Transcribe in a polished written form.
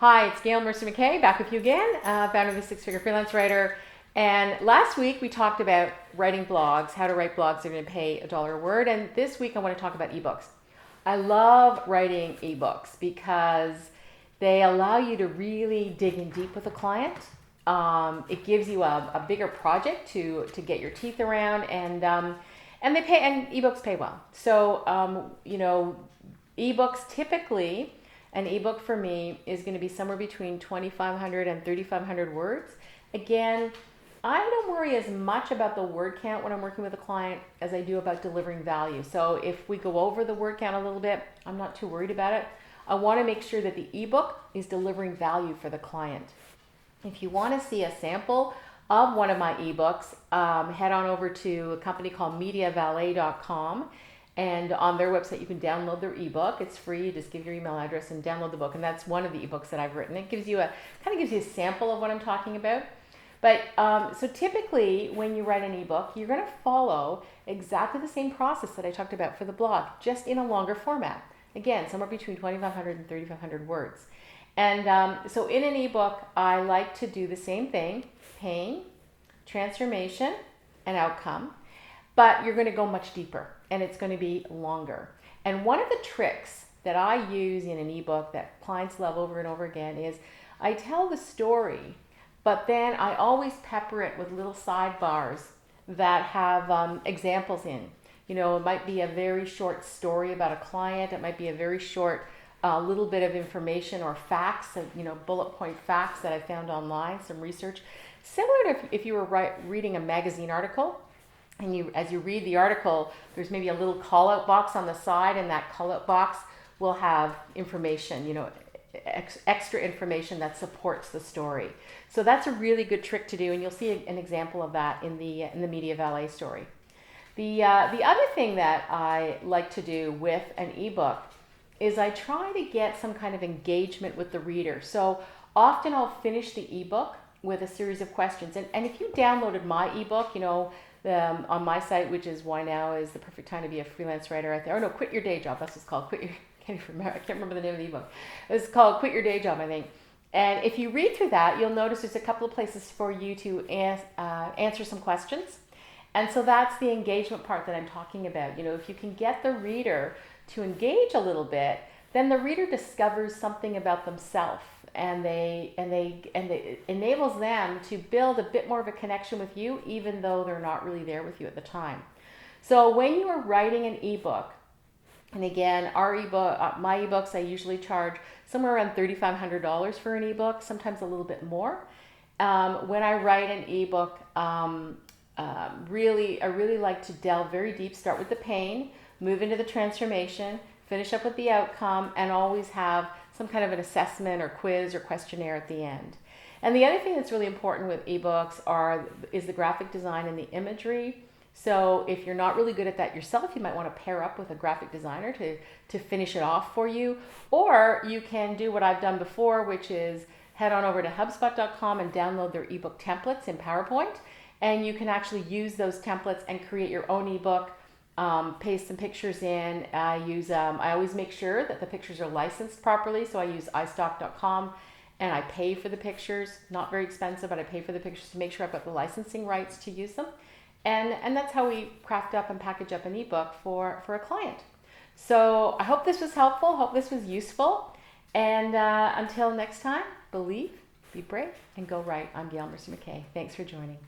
Hi, it's Gail Mercer-MacKay, back with you again, founder of the Six Figure Freelance Writer. And last week we talked about writing blogs, how to write blogs that are going to pay $1 a word. And this week I want to talk about ebooks. I love writing ebooks because they allow you to really dig in deep with a client. It gives you a bigger project to get your teeth around, and they pay, and ebooks pay well. So ebooks typically. An ebook for me is going to be somewhere between 2,500 and 3,500 words. Again, I don't worry as much about the word count when I'm working with a client as I do about delivering value. So if we go over the word count a little bit, I'm not too worried about it. I want to make sure that the ebook is delivering value for the client. If you want to see a sample of one of my ebooks, head on over to a company called MediaValet.com. And on their website, you can download their ebook. It's free. You just give your email address and download the book. And that's one of the ebooks that I've written. It gives you a sample of what I'm talking about. But so typically, when you write an ebook, you're going to follow exactly the same process that I talked about for the blog, just in a longer format. Again, somewhere between 2,500 and 3,500 words. And so in an ebook, I like to do the same thing: pain, transformation, and outcome. But you're going to go much deeper, and it's going to be longer. And one of the tricks that I use in an ebook that clients love over and over again is I tell the story, but then I always pepper it with little sidebars that have examples in. You know, it might be a very short story about a client. It might be a very short little bit of information or facts, bullet point facts that I found online, some research. Similar to if you were reading a magazine article, and as you read the article, there's maybe a little call-out box on the side, and that call-out box will have information, extra information that supports the story. So that's a really good trick to do, and you'll see an example of that in the Media Valet story. The other thing that I like to do with an ebook is I try to get some kind of engagement with the reader. So often I'll finish the ebook with a series of questions. And if you downloaded my ebook, on my site, which is Why Now is the Perfect Time to Be a Freelance Writer out there. Oh no, Quit Your Day Job. That's what it's called. I can't remember the name of the ebook. It's called Quit Your Day Job, I think. And if you read through that, you'll notice there's a couple of places for you to answer some questions. And so that's the engagement part that I'm talking about. If you can get the reader to engage a little bit, then the reader discovers something about themselves, and it enables them to build a bit more of a connection with you, even though they're not really there with you at the time. So when you are writing an ebook, and again, my ebooks, I usually charge somewhere around $3,500 for an ebook, sometimes a little bit more. When I write an ebook, I really like to delve very deep, start with the pain, move into the transformation, finish up with the outcome, and always have some kind of an assessment or quiz or questionnaire at the end. And the other thing that's really important with ebooks is the graphic design and the imagery. So if you're not really good at that yourself, you might want to pair up with a graphic designer to finish it off for you. Or you can do what I've done before, which is head on over to HubSpot.com and download their ebook templates in PowerPoint. And you can actually use those templates and create your own ebook. Paste some pictures in. I always make sure that the pictures are licensed properly, so I use iStock.com, and I pay for the pictures. Not very expensive, but I pay for the pictures to make sure I've got the licensing rights to use them. And that's how we craft up and package up an ebook for a client. So I hope this was helpful, hope this was useful, and until next time, believe, be brave, and go write. I'm Gail Mercer-MacKay. Thanks for joining.